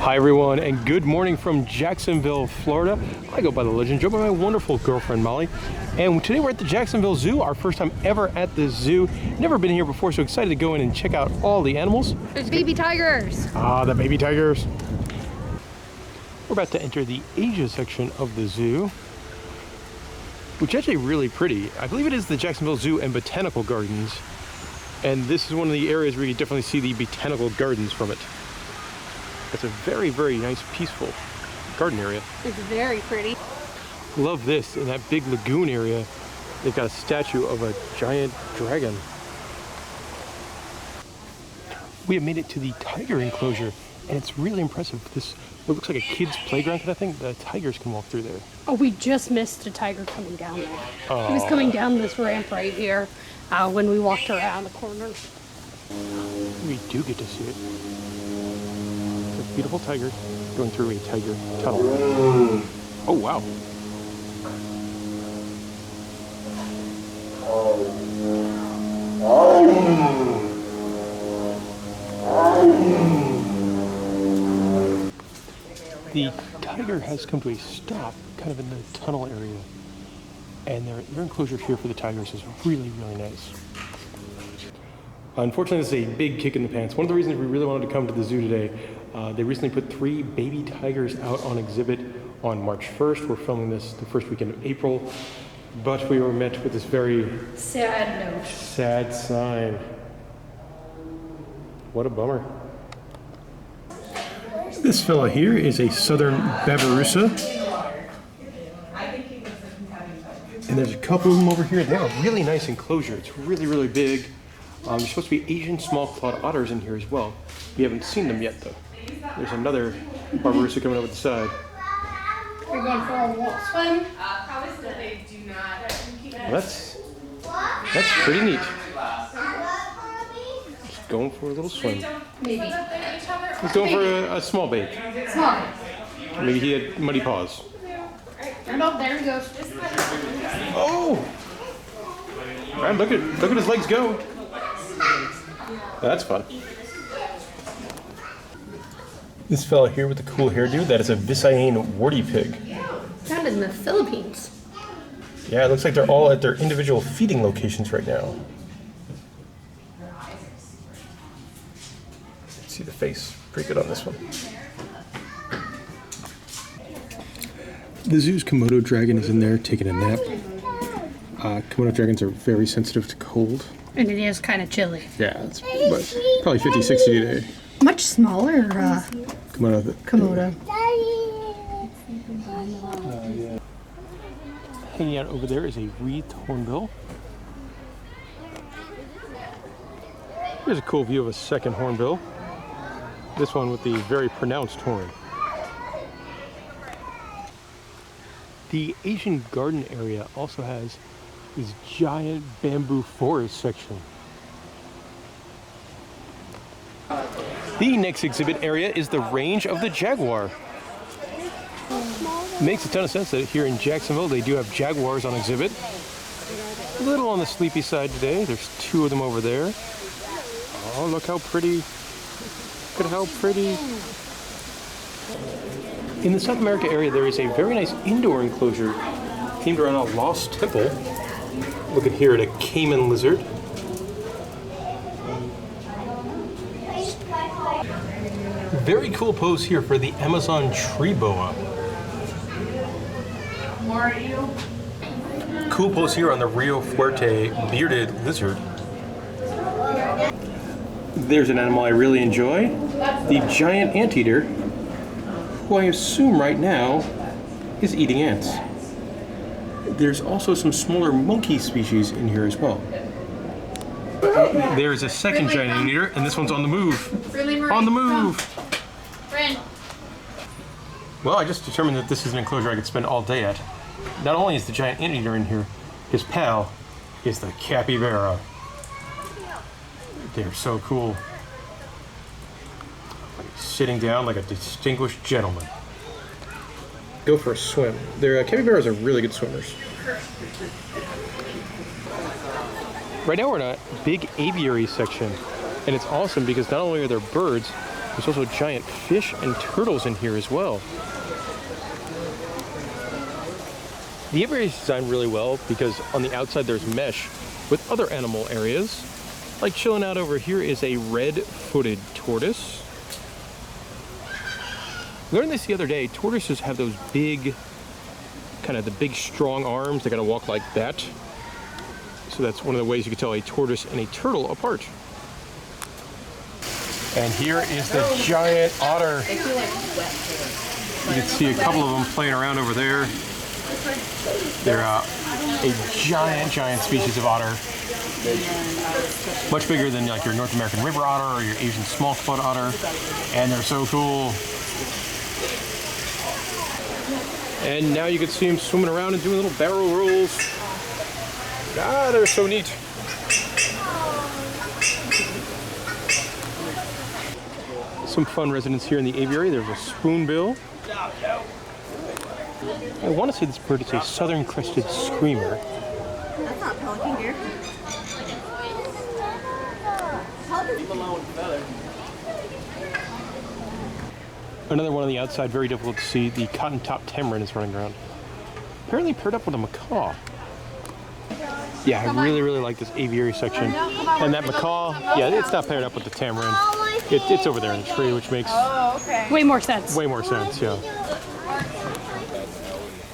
Hi everyone, and good morning from Jacksonville, Florida. I go by the legend Joe, by my wonderful girlfriend Molly. And today we're at the Jacksonville Zoo, our first time ever at the zoo. Never been here before, so excited to go in and check out all the animals. There's baby tigers. Ah, the baby tigers. We're about to enter the Asia section of the zoo, which is actually really pretty. I believe it is the Jacksonville Zoo and Botanical Gardens. And this is one of the areas where you definitely see the botanical gardens from it. It's a very, very nice, peaceful garden area. It's very pretty. Love this. In that big lagoon area, they've got a statue of a giant dragon. We have made it to the tiger enclosure, and it's really impressive. This what looks like a kid's playground kind of thing. The tigers can walk through there. Oh, we just missed a tiger coming down there. Oh. He was coming down this ramp right here when we walked around the corner. We do get to see it. It's a beautiful tiger going through a tiger tunnel. Oh, wow. The tiger has come to a stop kind of in the tunnel area, and their enclosure here for the tigers is really, really nice. Unfortunately, this is a big kick in the pants. One of the reasons we really wanted to come to the zoo today, they recently put 3 baby tigers out on exhibit on March 1st. We're filming this the first weekend of April, but we were met with this very sad note. Sad sign. What a bummer. This fella here is a southern Babirusa. And there's a couple of them over here. They have a really nice enclosure. It's really, really big. There's supposed to be Asian small-clawed otters in here as well. We haven't seen them yet, though. There's another Babirusa coming over the side. We're going for a walk swim. Well, that's pretty neat. Just going for a little swim. Maybe. He's going for a small bait. Small. Maybe he had muddy paws. Oh, there he goes. Oh! Man, look at his legs go. That's fun. This fella here with the cool hairdo, that is a Visayan warty pig. Found in the Philippines. Yeah, it looks like they're all at their individual feeding locations right now. See the face, pretty good on this one. The zoo's Komodo dragon is in there taking a nap. Komodo dragons are very sensitive to cold. And it is kind of chilly. Yeah, it's probably 50, 60 today. Much smaller Komodo. Yeah. Hanging out over there is a wreathed hornbill. Here's a cool view of a second hornbill. This one with the very pronounced horn. The Asian garden area also has this giant bamboo forest section. The next exhibit area is the range of the jaguar. Makes a ton of sense that here in Jacksonville they do have jaguars on exhibit. A little on the sleepy side today. There's 2 of them over there. Oh, look how pretty. Look at how pretty. In the South America area, there is a very nice indoor enclosure themed around a lost temple. Look at here at a caiman lizard. Very cool pose here for the Amazon tree boa. Cool pose here on the Rio Fuerte bearded lizard. There's an animal I really enjoy, the giant anteater, who I assume right now is eating ants. There's also some smaller monkey species in here as well. There's a second giant anteater, and this one's on the move. On the move! Well, I just determined that this is an enclosure I could spend all day at. Not only is the giant anteater in here, his pal is the capybara. They're so cool. Sitting down like a distinguished gentleman. Go for a swim. Their capybaras are really good swimmers. Right now we're in a big aviary section, and it's awesome because not only are there birds, There's also giant fish and turtles in here as well. The aviary is designed really well because on the outside there's mesh with other animal areas. Like chilling out over here is a red-footed tortoise. I learned this the other day. Tortoises have those big, kind of the big strong arms. They gotta walk like that. So that's one of the ways you can tell a tortoise and a turtle apart. And here is the giant otter. You can see a couple of them playing around over there. They're a giant species of otter. Much bigger than like your North American river otter or your Asian small spot otter. And they're so cool. And now you can see them swimming around and doing little barrel rolls. Ah, they're so neat. Some fun residents here in the aviary. There's a spoonbill. I want to say this bird is a southern crested screamer. That's not pelican deer. Another one on the outside, very difficult to see. The cotton-top tamarin is running around. Apparently paired up with a macaw. Yeah, I really like this aviary section. And that macaw, yeah, it's not paired up with the tamarin. It's over there in the tree, which makes way more sense. Way more sense, yeah.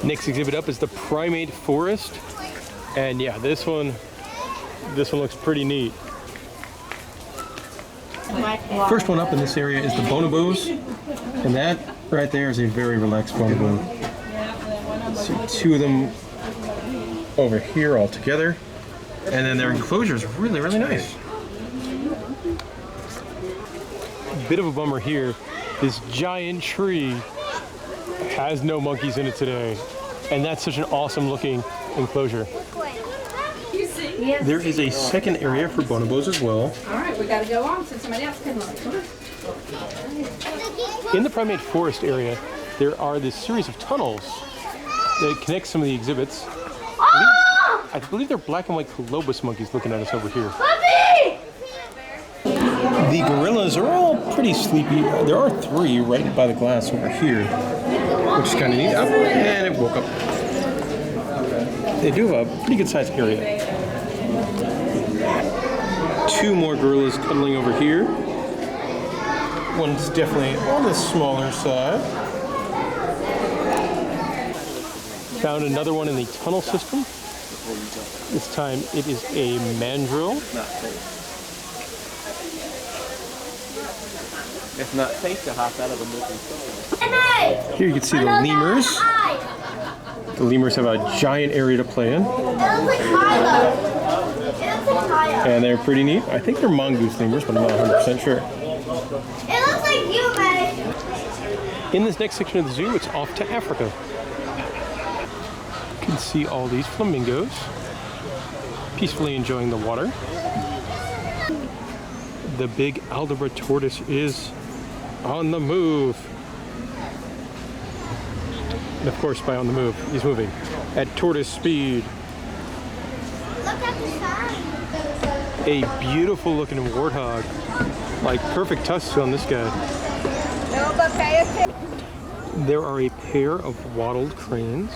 Next exhibit up is the Primate Forest. And yeah, this one looks pretty neat. First one up in this area is the bonobos. And that right there is a very relaxed bonobo. See two of them over here all together. And then their enclosure is really nice. Bit of a bummer here. This giant tree has no monkeys in it today. And that's such an awesome looking enclosure. There is a second area for bonobos as well. All right, we got to go on so somebody else can look. In the Primate Forest area, there are this series of tunnels that connect some of the exhibits. I believe they're black and white colobus monkeys looking at us over here. The gorillas are all pretty sleepy. There are three right by the glass over here, which is kind of neat. Up, and it woke up. They do have a pretty good sized area. Two more gorillas cuddling over here. One's definitely on the smaller side. Found another one in the tunnel system. This time it is a mandrill. If not safe to hop out of the moving. Here you can see the lemurs. The lemurs have a giant area to play in. And they're pretty neat. I think they're mongoose lemurs, but I'm not 100% sure. It looks like you, Meg. In this next section of the zoo, it's off to Africa. You can see all these flamingos peacefully enjoying the water. The big Aldabra tortoise is on the move. And of course, by on the move, he's moving at tortoise speed. Look at the sign. A beautiful looking warthog. Like perfect tusks on this guy. No, but pay attention. There are a pair of wattled cranes.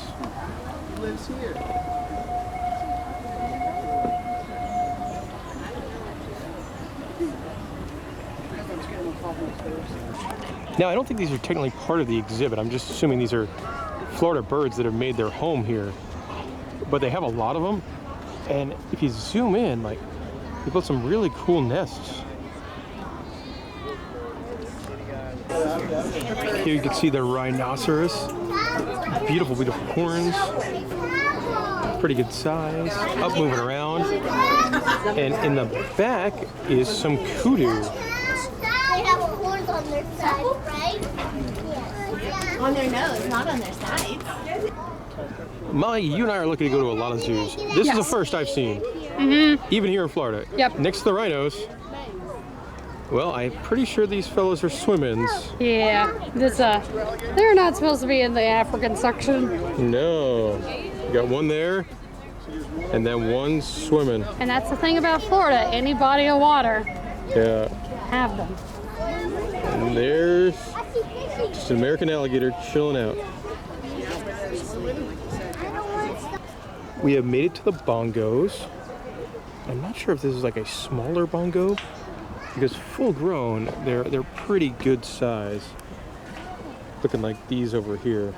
Lives here. Now, I don't think these are technically part of the exhibit. I'm just assuming these are Florida birds that have made their home here. But they have a lot of them. And if you zoom in, like, they built some really cool nests. Here you can see the rhinoceros. Beautiful, beautiful horns. Pretty good size. Up, moving around. And in the back is some kudu. They have horns on their side, right? Yeah. On their nose, not on their sides. Molly, you and I are looking to go to a lot of zoos. This is the first I've seen. Even here in Florida. Yep. Next to the rhinos. Well, I'm pretty sure these fellows are swim-ins. Yeah, they're not supposed to be in the African section. No. You got one there, and then one swimming. And that's the thing about Florida, any body of water, Yeah. have them. And there's just an American alligator chilling out. We have made it to the bongos. I'm not sure if this is like a smaller bongo, because full grown, they're pretty good size. Looking like these over here.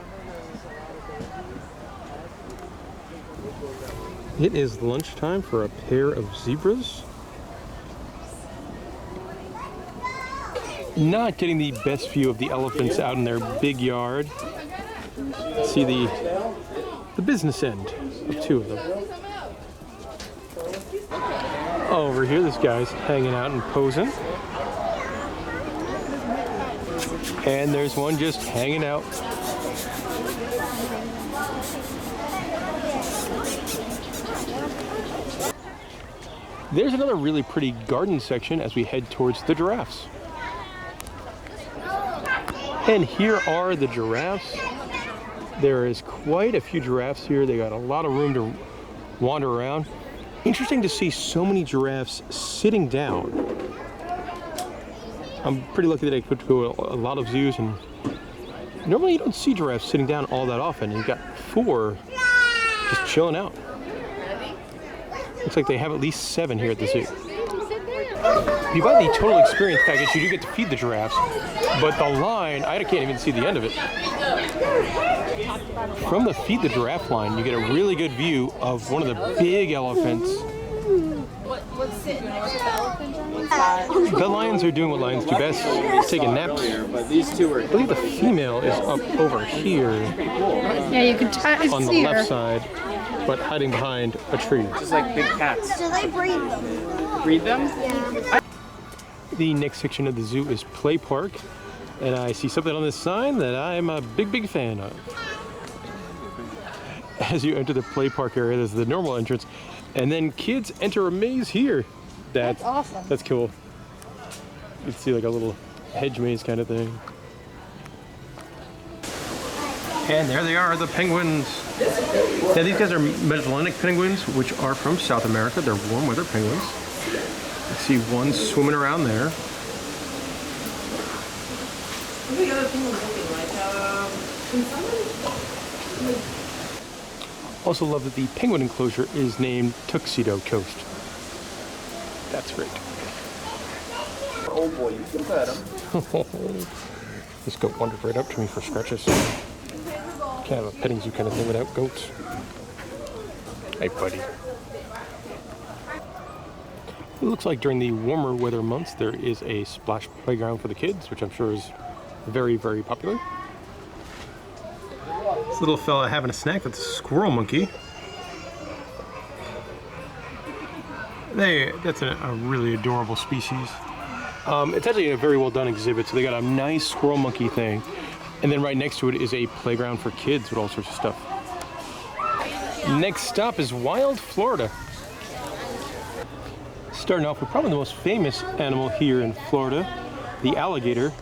It is lunchtime for a pair of zebras. Not getting the best view of the elephants out in their big yard. See the business end of two of them. Over here, this guy's hanging out and posing. And there's one just hanging out. There's another really pretty garden section as we head towards the giraffes. And here are the giraffes. There is quite a few giraffes here. They got a lot of room to wander around. Interesting to see so many giraffes sitting down. I'm pretty lucky that I could go to a lot of zoos, and normally you don't see giraffes sitting down all that often. You've got 4 just chilling out. Looks like they have at least 7 here at the zoo. If you buy the total experience package, you do get to feed the giraffes, but the line, I can't even see the end of it. From the feed the giraffe line, you get a really good view of one of the big elephants. What's sitting next to the elephant? The lions are doing what lions do best, taking naps. But these two are. I believe the female is up over here Yeah, you can on the see left her. side, but hiding behind a tree. Just like big cats. Do they breed them? Breed them? Yeah. The next section of the zoo is Play Park, and I see something on this sign that I'm a big fan of. As you enter the play park area, there's the normal entrance, and then kids enter a maze here. That's awesome. That's cool. You can see like a little hedge maze kind of thing. And there they are, the penguins. Now these guys are Mediterranean penguins, which are from South America. They're warm weather penguins. You see one swimming around there. Also love that the penguin enclosure is named Tuxedo Coast. That's great. Oh boy, you can pet them. This goat wandered right up to me for scratches. Can't have a petting zoo kind of thing without goats. Hey, buddy. It looks like during the warmer weather months there is a splash playground for the kids, which I'm sure is very popular. This little fella having a snack, that's a squirrel monkey. That's a really adorable species. It's actually a very well done exhibit, so they got a nice squirrel monkey thing. And then right next to it is a playground for kids with all sorts of stuff. Next stop is Wild, Florida. Starting off with probably the most famous animal here in Florida, the alligator.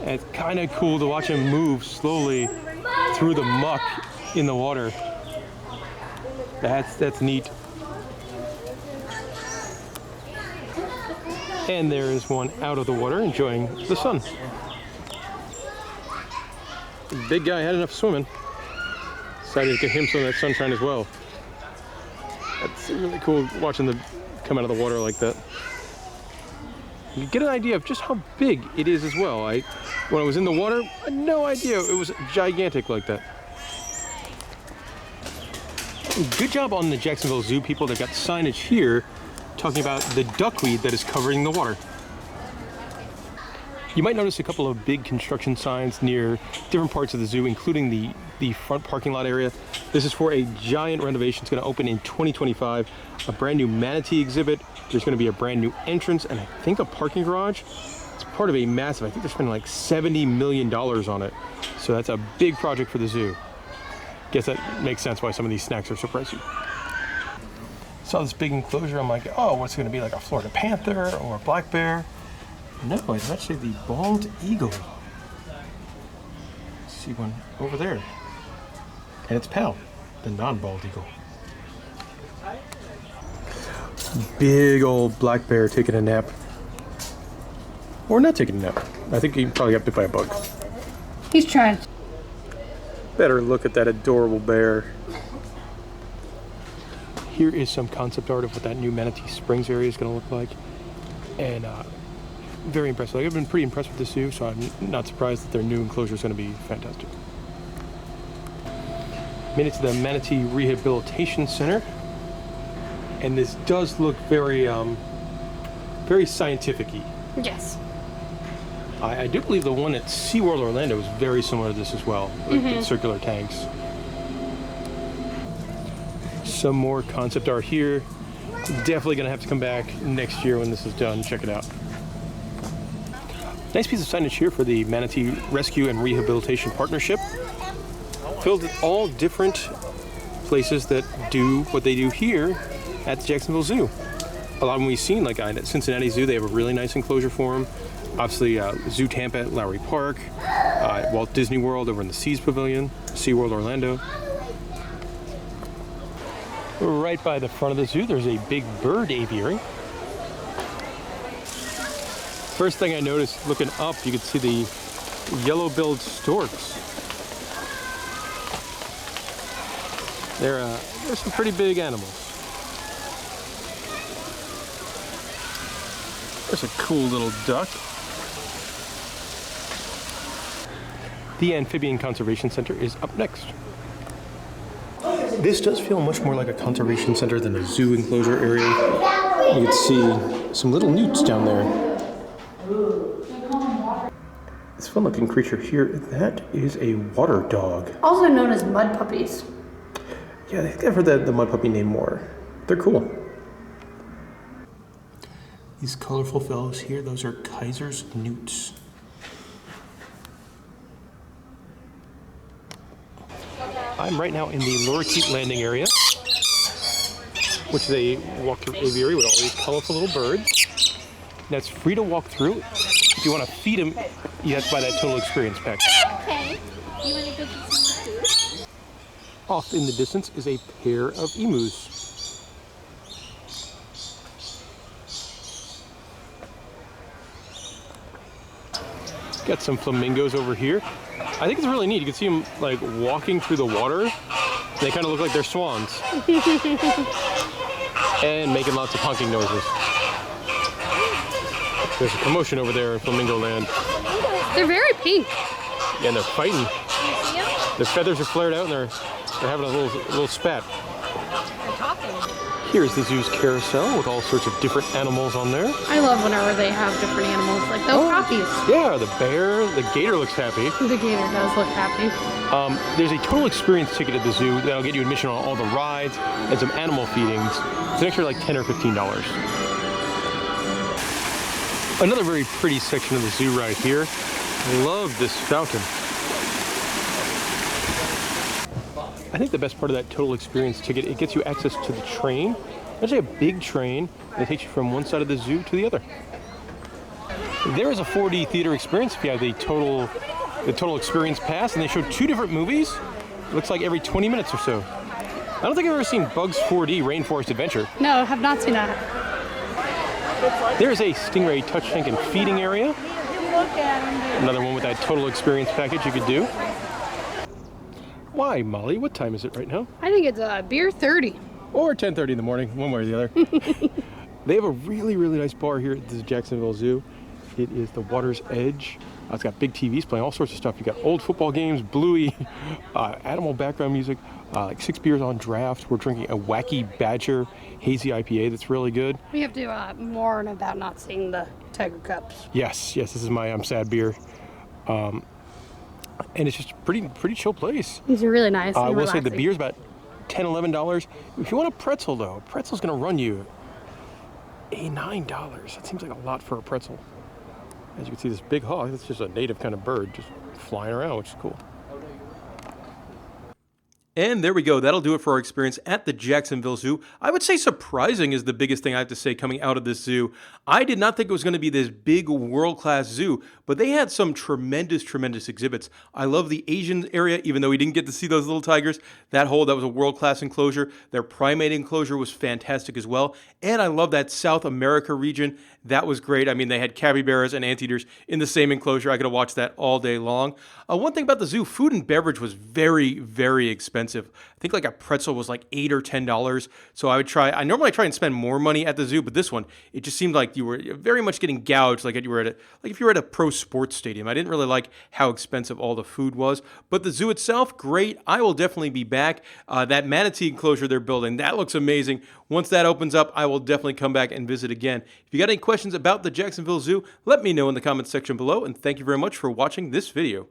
And it's kind of cool to watch him move slowly through the muck in the water. That's neat. And there is one out of the water enjoying the sun. The big guy had enough swimming. Decided to get him some of that sunshine as well. That's really cool watching them come out of the water like that. You get an idea of just how big it is as well. When I was in the water, I had no idea it was gigantic like that. Good job on the Jacksonville Zoo people. They've got signage here talking about the duckweed that is covering the water. You might notice a couple of big construction signs near different parts of the zoo, including the front parking lot area. This is for a giant renovation. It's going to open in 2025. A brand new manatee exhibit. There's going to be a brand new entrance and I think a parking garage. It's part of a massive, I think they're spending like $70 million on it. So that's a big project for the zoo. Guess that makes sense why some of these snacks are so pricey. Saw this big enclosure. I'm like, oh, what's it going to be, like a Florida panther or a black bear? No, it's actually the bald eagle. See one over there. And its pal, the non-bald eagle. Big old black bear taking a nap. Or not taking a nap. I think he probably got bit by a bug. He's trying. Better look at that adorable bear. Here is some concept art of what that new Manatee Springs area is going to look like. And very impressive. Like, I've been pretty impressed with this zoo, so I'm not surprised that their new enclosure is going to be fantastic. Made it to the Manatee Rehabilitation Center. And this does look very, very scientific-y. Yes. I do believe the one at SeaWorld Orlando is very similar to this as well, with the circular tanks. Some more concept art here. Definitely gonna have to come back next year when this is done. Check it out. Nice piece of signage here for the Manatee Rescue and Rehabilitation Partnership. Filled with all different places that do what they do here at the Jacksonville Zoo. A lot of them we've seen, like at Cincinnati Zoo, they have a really nice enclosure for them. Obviously, Zoo Tampa at Lowry Park, Walt Disney World over in the Seas Pavilion, SeaWorld Orlando. Right by the front of the zoo, there's a big bird aviary. First thing I noticed, looking up, you could see the yellow-billed storks. They're some pretty big animals. There's a cool little duck. The Amphibian Conservation Center is up next. This does feel much more like a conservation center than a zoo enclosure area. You can see some little newts down there. This fun-looking creature here, that is a water dog. Also known as mud puppies. Yeah, I think I've heard the mud puppy name more. They're cool. These colorful fellows here, those are Kaiser's newts. I'm right now in the lorikeet landing area, which is a walk-through aviary with all these colorful little birds. That's free to walk through. If you want to feed them, you have to buy that total experience package. Okay. You want to go get some more food? Off in the distance is a pair of emus. Got some flamingos over here. I think it's really neat. You can see them like walking through the water. They kind of look like they're swans. And making lots of honking noises. There's a commotion over there in Flamingo Land. They're very pink. Yeah, and they're fighting. Their feathers are flared out and they're having a little spat. They're talking. Here's the zoo's carousel with all sorts of different animals on there. I love whenever they have different animals, like those puppies. Yeah, the bear, the gator looks happy. The gator does look happy. There's a total experience ticket at the zoo that'll get you admission on all the rides and some animal feedings. It's an extra like $10 or $15. Another very pretty section of the zoo right here. I love this fountain. I think the best part of that total experience ticket, it gets you access to the train. Actually a big train that takes you from one side of the zoo to the other. There is a 4D theater experience if you have the total experience pass, and they show 2 different movies. It looks like every 20 minutes or so. I don't think I've ever seen Bugs 4D Rainforest Adventure. No, I have not seen that. There's a Stingray touch tank and feeding area. Another one with that total experience package you could do. Why, Molly? What time is it right now? I think it's beer 30. Or 10:30 in the morning, one way or the other. They have a really, really nice bar here at the Jacksonville Zoo. It is the Water's Edge. It's got big TVs playing all sorts of stuff. You got old football games, Bluey, animal background music, like 6 beers on draft. We're drinking a Wacky Badger hazy IPA that's really good. We have to mourn about not seeing the Tiger Cups. Yes, this is my sad beer. And it's just a pretty chill place. These are really nice. I will say the beer's about $10, $11. If you want a pretzel though, a pretzel's gonna run you $9. That seems like a lot for a pretzel. As you can see, this big hawk, it's just a native kind of bird just flying around, which is cool. And there we go. That'll do it for our experience at the Jacksonville Zoo. I would say surprising is the biggest thing I have to say coming out of this zoo. I did not think it was going to be this big world-class zoo, but they had some tremendous exhibits. I love the Asian area, even though we didn't get to see those little tigers. That was a world-class enclosure. Their primate enclosure was fantastic as well. And I love that South America region. That was great. I mean, they had capybaras and anteaters in the same enclosure. I could have watched that all day long. One thing about the zoo, food and beverage was very expensive. I think like a pretzel was like $8 or $10. So I normally try and spend more money at the zoo, but this one, it just seemed like you were very much getting gouged, like if you were at a pro sports stadium. I didn't really like how expensive all the food was, but the zoo itself, great. I will definitely be back. That manatee enclosure they're building, that looks amazing. Once that opens up, I will definitely come back and visit again. If you got any questions about the Jacksonville Zoo, let me know in the comments section below, and thank you very much for watching this video.